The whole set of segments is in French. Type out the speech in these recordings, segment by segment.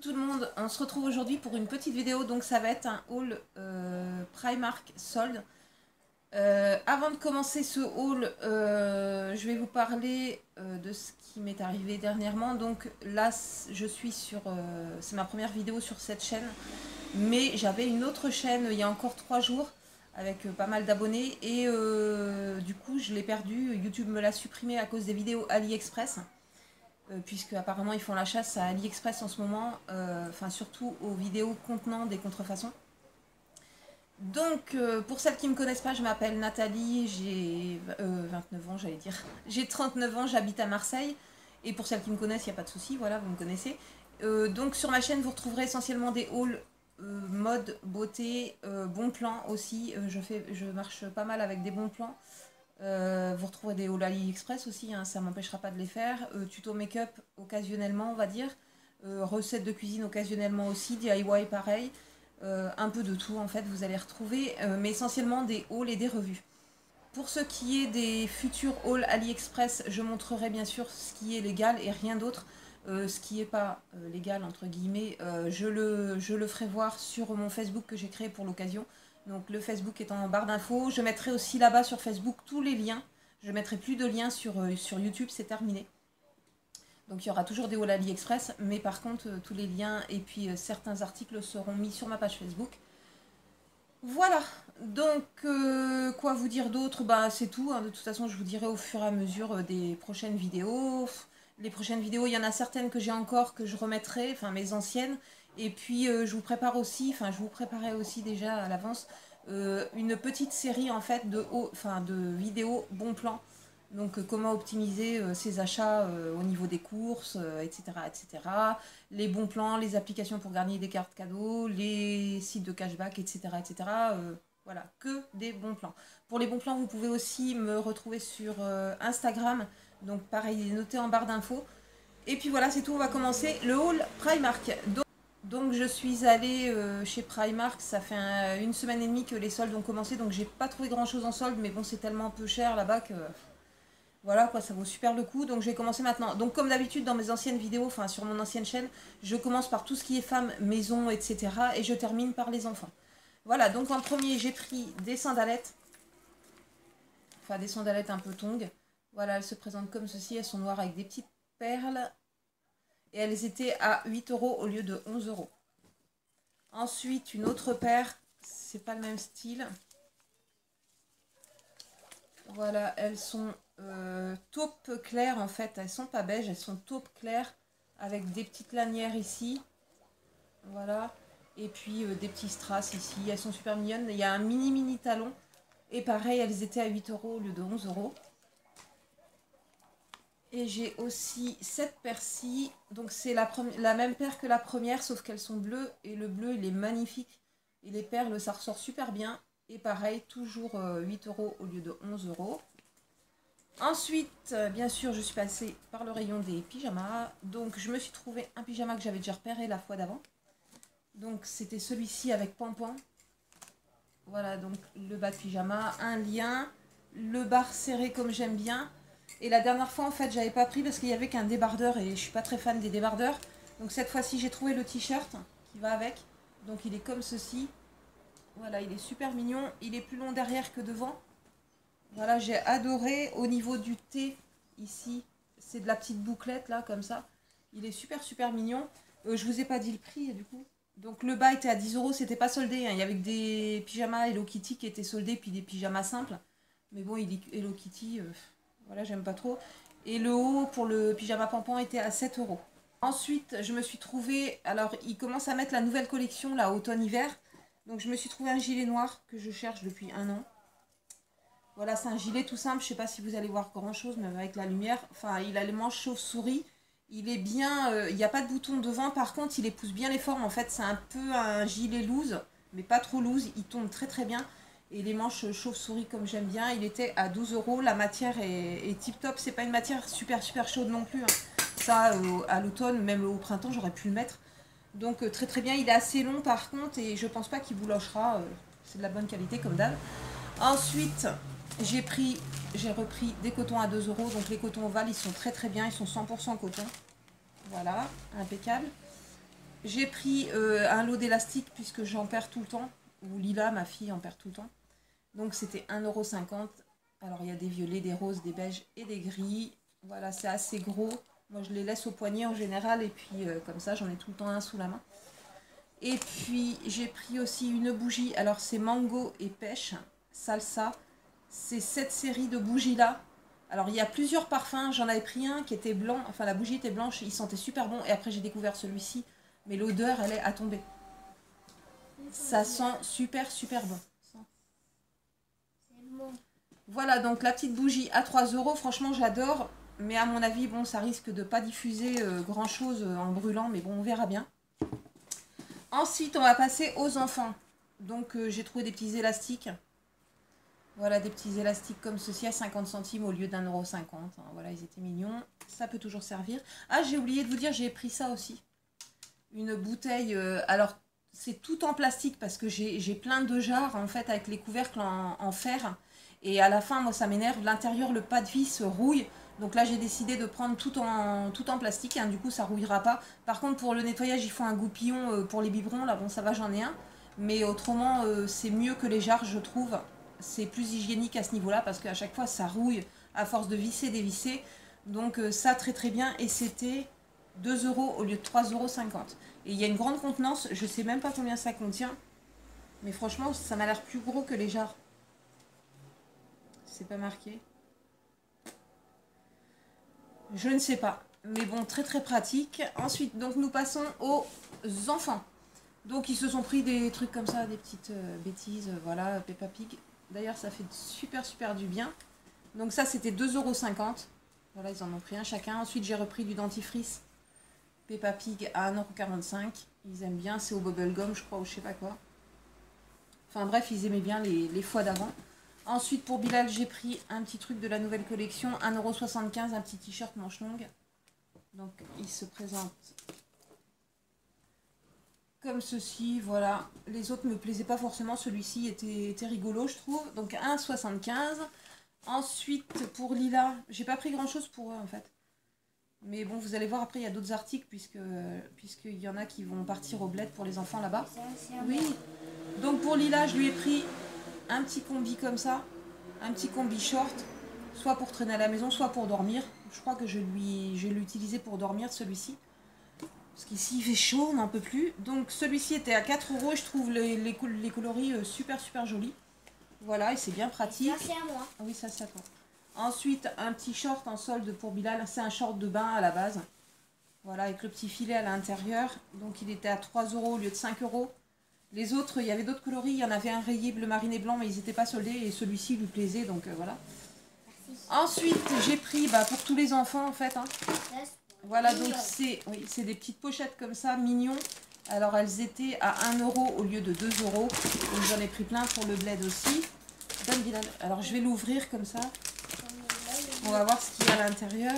Tout le monde, on se retrouve aujourd'hui pour une petite vidéo, donc ça va être un haul Primark solde. Avant de commencer ce haul, je vais vous parler de ce qui m'est arrivé dernièrement. Donc là, je suis sur, c'est ma première vidéo sur cette chaîne, mais j'avais une autre chaîne il y a encore 3 jours avec pas mal d'abonnés et du coup je l'ai perdu. YouTube me l'a supprimé à cause des vidéos AliExpress. Puisque apparemment ils font la chasse à AliExpress en ce moment, enfin surtout aux vidéos contenant des contrefaçons. Donc pour celles qui ne me connaissent pas, je m'appelle Nathalie, j'ai 29 ans j'allais dire, j'ai 39 ans, j'habite à Marseille, et pour celles qui me connaissent, il n'y a pas de souci, voilà, vous me connaissez. Donc sur ma chaîne vous retrouverez essentiellement des hauls mode, beauté, bons plans aussi, je marche pas mal avec des bons plans. Vous retrouverez des hauls AliExpress aussi, hein, ça m'empêchera pas de les faire. Tuto make-up occasionnellement, on va dire. Recettes de cuisine occasionnellement aussi. DIY pareil. Un peu de tout en fait, vous allez retrouver, mais essentiellement des hauls et des revues. Pour ce qui est des futurs hauls AliExpress, je montrerai bien sûr ce qui est légal et rien d'autre. Ce qui n'est pas légal entre guillemets, je le ferai voir sur mon Facebook que j'ai créé pour l'occasion. Donc le Facebook est en barre d'infos. Je mettrai aussi là-bas sur Facebook tous les liens. Je mettrai plus de liens sur YouTube, c'est terminé. Donc il y aura toujours des hauls AliExpress, mais par contre tous les liens et puis certains articles seront mis sur ma page Facebook. Voilà, donc quoi vous dire d'autre? Bah c'est tout, hein. De toute façon je vous dirai au fur et à mesure des prochaines vidéos. Les prochaines vidéos, il y en a certaines que j'ai encore que je remettrai, enfin mes anciennes. Et puis je vous prépare aussi, enfin je vous préparais aussi déjà à l'avance une petite série en fait de vidéos bons plans. Donc comment optimiser ses achats au niveau des courses, etc., etc. Les bons plans, les applications pour gagner des cartes cadeaux, les sites de cashback, etc., etc. Voilà, que des bons plans. Pour les bons plans, vous pouvez aussi me retrouver sur Instagram. Donc pareil, il est noté en barre d'infos. Et puis voilà, c'est tout, on va commencer le haul Primark. Donc je suis allée chez Primark, ça fait une semaine et demie que les soldes ont commencé, donc j'ai pas trouvé grand chose en solde, mais bon c'est tellement peu cher là-bas que voilà quoi, ça vaut super le coup, donc je vais commencer maintenant. Donc comme d'habitude dans mes anciennes vidéos, enfin sur mon ancienne chaîne, je commence par tout ce qui est femmes, maison, etc. et je termine par les enfants. Voilà, donc en premier j'ai pris des sandalettes, enfin des sandalettes un peu tongs. Voilà, elles se présentent comme ceci, elles sont noires avec des petites perles. Et elles étaient à 8 euros au lieu de 11 euros. Ensuite, une autre paire, c'est pas le même style. Voilà, elles sont taupe claire en fait, elles sont pas beige, elles sont taupe claire avec des petites lanières ici. Voilà, et puis des petits strass ici, elles sont super mignonnes. Il y a un mini talon, et pareil, elles étaient à 8 euros au lieu de 11 euros. Et j'ai aussi cette paire-ci. Donc c'est la même paire que la première, sauf qu'elles sont bleues. Et le bleu, il est magnifique. Et les perles, ça ressort super bien. Et pareil, toujours 8 euros au lieu de 11 euros. Ensuite, bien sûr, je suis passée par le rayon des pyjamas. Donc je me suis trouvé un pyjama que j'avais déjà repéré la fois d'avant. Donc c'était celui-ci avec pampan. Voilà, donc le bas de pyjama, un lien, le bar serré comme j'aime bien. Et la dernière fois, en fait, j'avais pas pris parce qu'il y avait qu'un débardeur et je suis pas très fan des débardeurs. Donc cette fois-ci, j'ai trouvé le t-shirt qui va avec. Donc il est comme ceci. Voilà, il est super mignon. Il est plus long derrière que devant. Voilà, j'ai adoré. Au niveau du T, ici, c'est de la petite bouclette, là, comme ça. Il est super mignon. Je vous ai pas dit le prix, du coup. Donc le bas était à 10 euros, c'était pas soldé, hein. Il y avait que des pyjamas Hello Kitty qui étaient soldés, puis des pyjamas simples. Mais bon, Hello Kitty, voilà, j'aime pas trop. Et le haut pour le pyjama pampan était à 7 euros. Ensuite, je me suis trouvé, alors ils commencent à mettre la nouvelle collection, là, automne-hiver. Donc je me suis trouvé un gilet noir que je cherche depuis un an. Voilà, c'est un gilet tout simple, je sais pas si vous allez voir grand chose, mais avec la lumière. Enfin, il a les manches chauve-souris. Il est bien, il n'y a pas de bouton devant, par contre il épouse bien les formes. En fait, c'est un peu un gilet loose, mais pas trop loose. Il tombe très bien. Et les manches chauve-souris comme j'aime bien. Il était à 12 euros. La matière est tip top. C'est pas une matière super chaude non plus, hein. Ça, à l'automne, même au printemps, j'aurais pu le mettre. Donc très bien. Il est assez long par contre et je pense pas qu'il boulochera. C'est de la bonne qualité comme d'hab. Ensuite, j'ai repris des cotons à 2 euros. Donc les cotons Oval, ils sont très bien. Ils sont 100% coton. Voilà, impeccable. J'ai pris un lot d'élastique puisque j'en perds tout le temps. Ou Lila, ma fille, en perd tout le temps. Donc c'était 1,50 €. Alors il y a des violets, des roses, des beiges et des gris. Voilà, c'est assez gros. Moi je les laisse au poignet en général. Et puis comme ça, j'en ai tout le temps un sous la main. Et puis j'ai pris aussi une bougie. Alors c'est mango et pêche, salsa. C'est cette série de bougies là. Alors il y a plusieurs parfums. J'en avais pris un qui était blanc. Enfin la bougie était blanche. Il sentait super bon. Et après j'ai découvert celui-ci. Mais l'odeur elle est à tomber. Ça sent super super bon. Voilà donc la petite bougie à 3 €. Franchement j'adore. Mais à mon avis bon ça risque de pas diffuser grand chose en brûlant. Mais bon on verra bien. Ensuite, on va passer aux enfants. Donc, j'ai trouvé des petits élastiques. Voilà, des petits élastiques comme ceci à 50 centimes au lieu d'1,50 €. Hein. Voilà, ils étaient mignons. Ça peut toujours servir. Ah, j'ai oublié de vous dire, j'ai pris ça aussi. Une bouteille. Alors, c'est tout en plastique parce que j'ai plein de jarres en fait avec les couvercles en fer. Et à la fin, moi, ça m'énerve. L'intérieur, le pas de vis rouille. Donc là, j'ai décidé de prendre tout en plastique. Hein, du coup, ça rouillera pas. Par contre, pour le nettoyage, il faut un goupillon pour les biberons. Là, bon, ça va, j'en ai un. Mais autrement, c'est mieux que les jarres, je trouve. C'est plus hygiénique à ce niveau-là parce qu'à chaque fois, ça rouille à force de visser, dévisser. Donc ça, très très bien. Et c'était 2 € au lieu de 3,50 €. Et il y a une grande contenance. Je sais même pas combien ça contient. Mais franchement, ça m'a l'air plus gros que les jarres. C'est pas marqué. Je ne sais pas. Mais bon, très très pratique. Ensuite, donc nous passons aux enfants. Donc ils se sont pris des trucs comme ça, des petites bêtises. Voilà, Peppa Pig. D'ailleurs, ça fait super super du bien. Donc ça, c'était 2,50 €. Voilà, ils en ont pris un chacun. Ensuite, j'ai repris du dentifrice Peppa Pig à 1,45 €. Ils aiment bien, c'est au bubblegum, je crois, ou je sais pas quoi. Enfin bref, ils aimaient bien les fois d'avant. Ensuite, pour Bilal, j'ai pris un petit truc de la nouvelle collection, 1,75 €, un petit t-shirt manche longue. Donc, il se présente comme ceci, voilà. Les autres ne me plaisaient pas forcément, celui-ci était rigolo, je trouve. Donc, 1,75 €. Ensuite, pour Lila, j'ai pas pris grand-chose pour eux, en fait. Mais bon, vous allez voir, après, il y a d'autres articles, puisqu'il y en a qui vont partir au bled pour les enfants là-bas. Oui. Donc, pour Lila, je lui ai pris un petit combi comme ça, un petit combi short, soit pour traîner à la maison, soit pour dormir. Je crois que je l'ai utilisé pour dormir, celui-ci. Parce qu'ici, il fait chaud, on n'en peut plus. Donc, celui-ci était à 4 € et je trouve les coloris super, super jolis. Voilà, et c'est bien pratique. Ça, c'est à moi. Ah oui, ça, c'est à toi. Ensuite, un petit short en solde pour Bilal. C'est un short de bain à la base. Voilà, avec le petit filet à l'intérieur. Donc, il était à 3 € au lieu de 5 €. Les autres, il y avait d'autres coloris. Il y en avait un rayé bleu marine et blanc, mais ils n'étaient pas soldés. Et celui-ci lui plaisait, donc voilà. Merci. Ensuite, j'ai pris pour tous les enfants, en fait. Hein. Voilà, donc c'est des petites pochettes comme ça, mignons. Alors, elles étaient à 1 € au lieu de 2 €. Donc, j'en ai pris plein pour le bled aussi. Donne, Bilal. Alors, je vais l'ouvrir comme ça. On va voir ce qu'il y a à l'intérieur.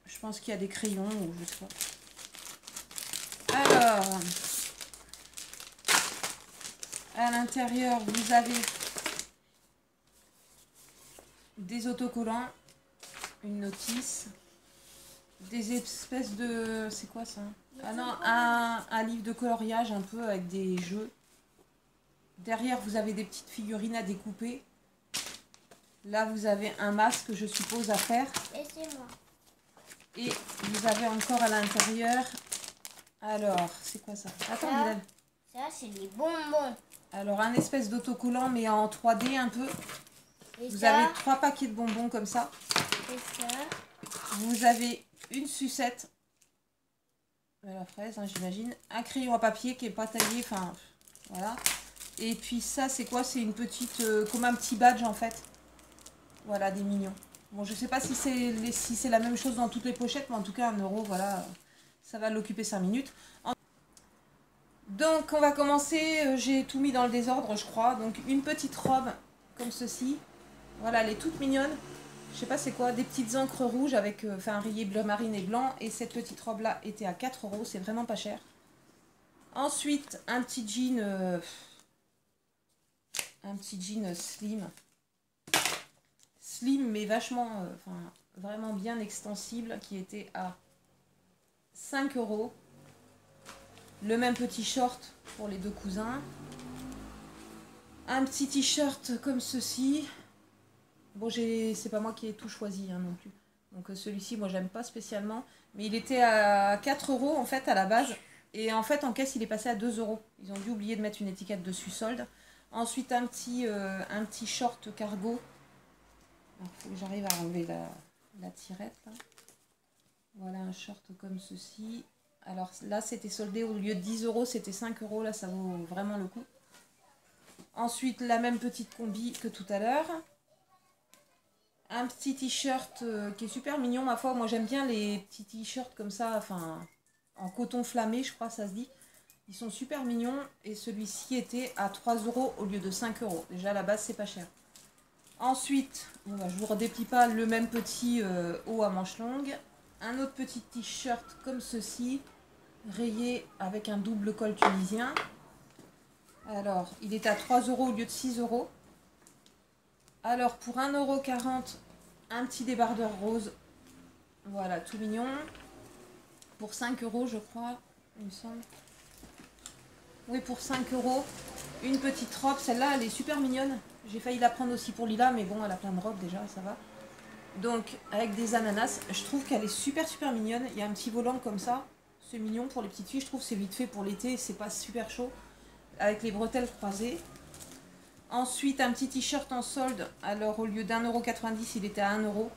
Je pense qu'il y a des crayons ou je sais pas. Alors, à l'intérieur, vous avez des autocollants, une notice, des espèces de... C'est quoi ça? Ah non, un livre de coloriage un peu avec des jeux. Derrière, vous avez des petites figurines à découper. Là, vous avez un masque, je suppose, à faire. Et c'est moi. Et vous avez encore à l'intérieur... Alors, c'est quoi ça? Attends, Bilal. Ça, c'est des bonbons. Alors, un espèce d'autocollant, mais en 3D un peu. Et vous ça, avez 3 paquets de bonbons comme ça. Et ça. Vous avez une sucette. À la fraise, hein, j'imagine. Un crayon à papier qui n'est pas taillé. Enfin, voilà. Et puis ça, c'est quoi? C'est une petite... comme un petit badge, en fait. Voilà, des mignons. Bon, je sais pas si c'est la même chose dans toutes les pochettes, mais en tout cas, 1 €, voilà. Ça va l'occuper 5 minutes. Donc, on va commencer. J'ai tout mis dans le désordre, je crois. Donc, une petite robe comme ceci. Voilà, elle est toute mignonne. Je sais pas c'est quoi, des petites encres rouges avec un rayé bleu marine et blanc. Et cette petite robe là était à 4 €, c'est vraiment pas cher. Ensuite, un petit jean slim. Slim mais vachement, vraiment bien extensible, qui était à 5 €. Le même petit short pour les deux cousins. Un petit t-shirt comme ceci. Bon, c'est pas moi qui ai tout choisi hein, non plus. Donc celui-ci, moi j'aime pas spécialement. Mais il était à 4 € en fait à la base. Et en fait en caisse il est passé à 2 €. Ils ont dû oublier de mettre une étiquette dessus solde. Ensuite un petit short cargo. Il faut que j'arrive à enlever la tirette là. Voilà un short comme ceci. Alors là c'était soldé, au lieu de 10 € c'était 5 €. Là ça vaut vraiment le coup. Ensuite la même petite combi que tout à l'heure. Un petit t-shirt qui est super mignon ma foi. Moi j'aime bien les petits t-shirts comme ça. Enfin en coton flammé je crois ça se dit. Ils sont super mignons. Et celui-ci était à 3 € au lieu de 5 €. Déjà à la base c'est pas cher. Ensuite, bon bah, je vous redéplie pas, le même petit haut à manches longues. Un autre petit t-shirt comme ceci, rayé avec un double col tunisien. Alors, il est à 3 € au lieu de 6 €. Alors, pour 1,40 €, un petit débardeur rose. Voilà, tout mignon. Pour 5 € je crois, il me semble. Oui, pour 5 €, une petite robe. Celle-là, elle est super mignonne. J'ai failli la prendre aussi pour Lila, mais bon, elle a plein de robes déjà, ça va. Donc, avec des ananas, je trouve qu'elle est super mignonne. Il y a un petit volant comme ça. C'est mignon pour les petites filles. Je trouve que c'est vite fait pour l'été, c'est pas super chaud. Avec les bretelles croisées. Ensuite, un petit t-shirt en solde. Alors, au lieu d'1,90 €, il était à 1 €.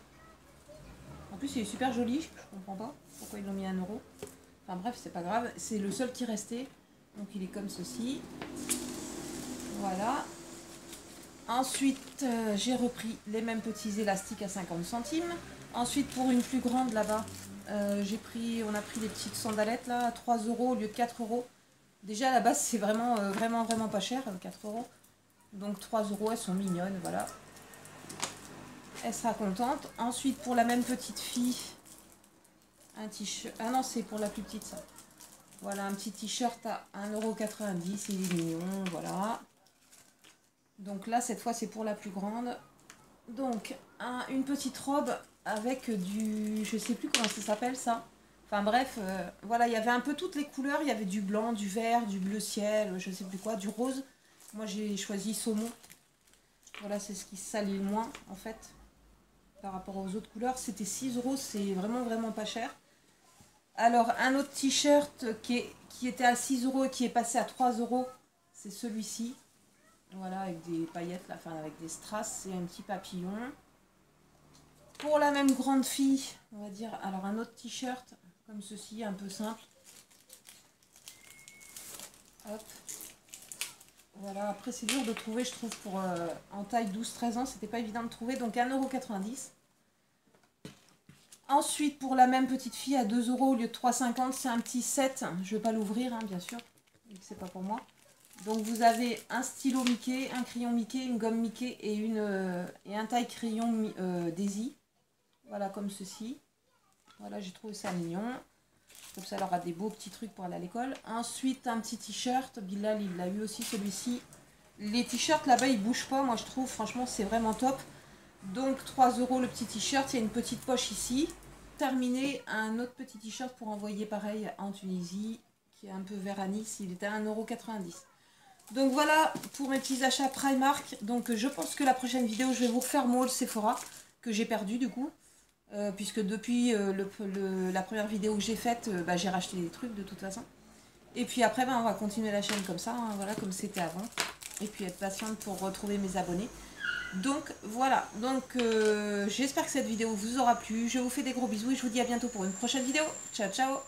En plus, il est super joli. Je comprends pas pourquoi ils l'ont mis à 1 €. Enfin bref, c'est pas grave. C'est le seul qui restait. Donc, il est comme ceci. Voilà. Ensuite, j'ai repris les mêmes petits élastiques à 50 centimes. Ensuite, pour une plus grande là-bas, on a pris les petites sandalettes là à 3 € au lieu de 4 €. Déjà à la base, c'est vraiment pas cher, 4 €. Donc 3 €, elles sont mignonnes, voilà. Elle sera contente. Ensuite, pour la même petite fille, un t-shirt. Ah non, c'est pour la plus petite ça. Voilà, un petit t-shirt à 1,90 €, il est mignon, voilà. Donc là, cette fois, c'est pour la plus grande. Donc, une petite robe avec du... Je sais plus comment ça s'appelle, ça. Enfin bref, voilà, il y avait un peu toutes les couleurs. Il y avait du blanc, du vert, du bleu ciel, je sais plus quoi, du rose. Moi, j'ai choisi saumon. Voilà, c'est ce qui salit le moins, en fait, par rapport aux autres couleurs. C'était 6 €, c'est vraiment pas cher. Alors, un autre t-shirt qui était à 6 € et qui est passé à 3 €, c'est celui-ci. Voilà, avec des paillettes, là, enfin avec des strass et un petit papillon. Pour la même grande fille, on va dire, alors un autre t-shirt, comme ceci, un peu simple. Hop. Voilà, après c'est dur de trouver, je trouve, pour en taille 12-13 ans, c'était pas évident de trouver, donc 1,90 €. Ensuite, pour la même petite fille, à 2 € au lieu de 3,50 €, c'est un petit set. Je vais pas l'ouvrir, hein, bien sûr, c'est pas pour moi. Donc vous avez un stylo Mickey, un crayon Mickey, une gomme Mickey et un taille crayon Daisy. Voilà, comme ceci. Voilà, j'ai trouvé ça mignon. Comme ça, elle aura des beaux petits trucs pour aller à l'école. Ensuite, un petit t-shirt. Bilal, il l'a eu aussi, celui-ci. Les t-shirts, là-bas, ils bougent pas, moi, je trouve. Franchement, c'est vraiment top. Donc, 3 € le petit t-shirt. Il y a une petite poche ici. Terminé, un autre petit t-shirt pour envoyer pareil en Tunisie, qui est un peu vert à Nice. Il était à 1,90 €. Donc voilà pour mes petits achats Primark. Donc je pense que la prochaine vidéo, je vais vous refaire mon haul Sephora, que j'ai perdu du coup. Puisque depuis la première vidéo que j'ai faite, j'ai racheté des trucs de toute façon. Et puis après, on va continuer la chaîne comme ça, hein, voilà, comme c'était avant. Et puis être patiente pour retrouver mes abonnés. Donc voilà, donc j'espère que cette vidéo vous aura plu. Je vous fais des gros bisous et je vous dis à bientôt pour une prochaine vidéo. Ciao, ciao!